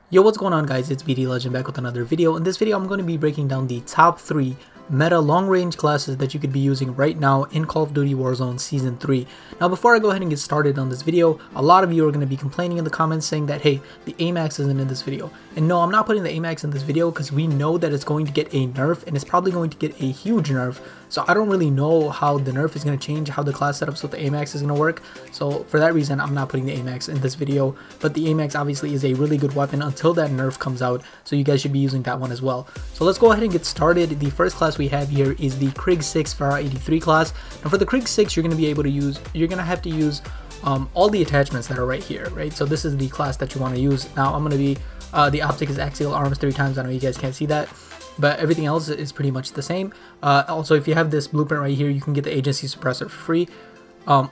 Yo, what's going on guys, it's BDLegend back with another video. In this video I'm going to be breaking down the top 3 meta long range classes that you could be using right now in Call of Duty Warzone Season 3. Now before I go ahead and get started on this video, a lot of you are going to be complaining in the comments saying that hey, the AMAX isn't in this video. And no, I'm not putting the AMAX in this video because we know that it's going to get a nerf and it's probably going to get a huge nerf. So I don't really know how the nerf is going to change, how the class setups with the AMAX is going to work. So for that reason, I'm not putting the AMAX in this video. But the AMAX obviously is a really good weapon until that nerf comes out. So you guys should be using that one as well. So let's go ahead and get started. The first class we have here is the Krig 6 Farah 83 class. And for the Krig 6, you're going to be able to use, you're going to have to use all the attachments that are right here, right? So this is the class that you want to use. Now I'm going to be, the optic is axial arms 3 times. I know you guys can't see that, but everything else is pretty much the same. Also, if you have this blueprint right here, you can get the agency suppressor for free. Now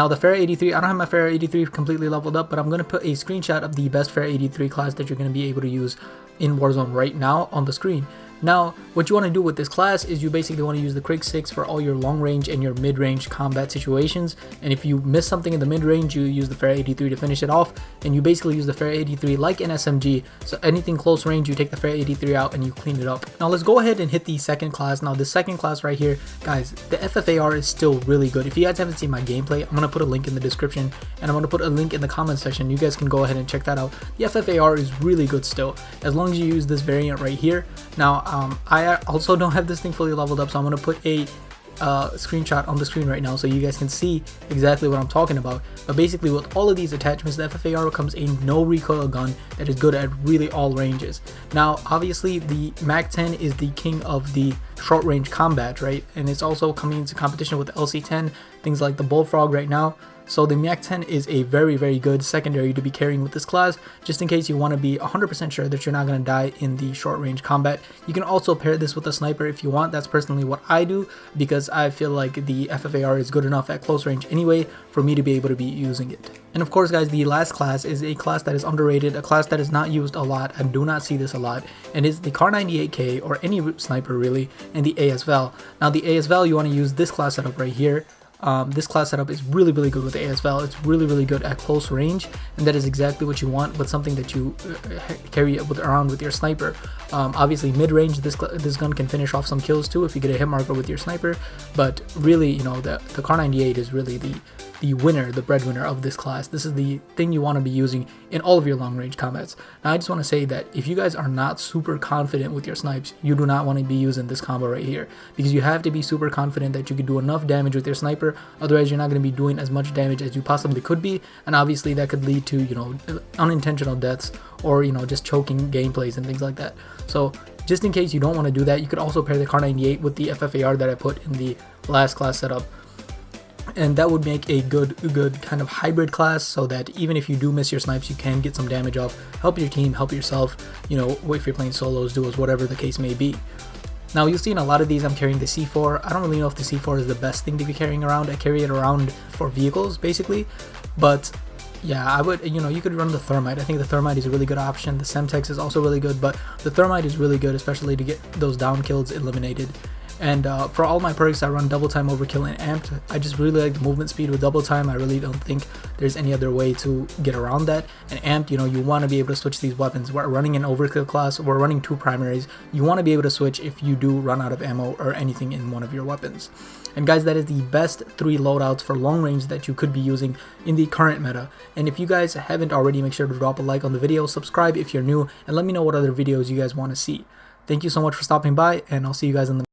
the Farah 83, I don't have my Farah 83 completely leveled up, but I'm going to put a screenshot of the best Farah 83 class that you're going to be able to use in Warzone right now on the screen. Now, what you want to do with this class is you basically want to use the Krig 6 for all your long range and your mid range combat situations. And if you miss something in the mid range, you use the Farah 83 to finish it off. And you basically use the Farah 83 like an SMG. So anything close range, you take the Farah 83 out and you clean it up. Now let's go ahead and hit the second class. Now the second class right here, guys, the FFAR is still really good. If you guys haven't seen my gameplay, I'm going to put a link in the description and I'm going to put a link in the comment section. You guys can go ahead and check that out. The FFAR is really good still, as long as you use this variant right here. Now, I also don't have this thing fully leveled up, so I'm going to put a screenshot on the screen right now so you guys can see exactly what I'm talking about. But basically with all of these attachments, the FFAR becomes a no recoil gun that is good at really all ranges. Now obviously the MAC-10 is the king of the short range combat, right? And it's also coming into competition with the LC-10, things like the Bullfrog right now. So the MAC-10 is a very good secondary to be carrying with this class, just in case you want to be 100% sure that you're not going to die in the short range combat. You can also pair this with a sniper if you want. That's personally what I do, because I feel like the FFAR is good enough at close range anyway for me to be able to be using it. And of course guys, the last class is a class that is underrated, a class that is not used a lot. I do not see this a lot, and it's the Kar98K, or any sniper really, and the ASVAL. Now the ASVAL, you want to use this class setup right here. This class setup is really good with the ASVAL. It's really good at close range, and that is exactly what you want with something that you carry around with your sniper. Obviously mid-range, this gun can finish off some kills too if you get a hit marker with your sniper, but really, you know, the Kar98 is really the winner, the breadwinner of this class. This is the thing you want to be using in all of your long range combats. Now I just want to say that if you guys are not super confident with your snipes, you do not want to be using this combo right here, because you have to be super confident that you can do enough damage with your sniper. Otherwise you're not going to be doing as much damage as you possibly could be, and obviously that could lead to, you know, unintentional deaths, or, you know, just choking gameplays and things like that. So just in case you don't want to do that, you could also pair the Kar98 with the FFAR that I put in the last class setup, and that would make a good kind of hybrid class, so that even if you do miss your snipes, you can get some damage off, help your team, help yourself, you know, if you're playing solos, duos, whatever the case may be. Now you'll see in a lot of these I'm carrying the C4. I don't really know if the C4 is the best thing to be carrying around. I carry it around for vehicles basically, but yeah, I would, you know, you could run the Thermite. I think the Thermite is a really good option. The Semtex is also really good, but the Thermite is really good, especially to get those down kills eliminated. And for all my perks, I run double time, overkill, and amped. I just really like the movement speed with double time. I really don't think there's any other way to get around that. And amped, you know, you want to be able to switch these weapons. We're running an overkill class, we're running 2 primaries. You want to be able to switch if you do run out of ammo or anything in one of your weapons. And guys, that is the best 3 loadouts for long range that you could be using in the current meta. And if you guys haven't already, make sure to drop a like on the video, subscribe if you're new, and let me know what other videos you guys want to see. Thank you so much for stopping by, and I'll see you guys in the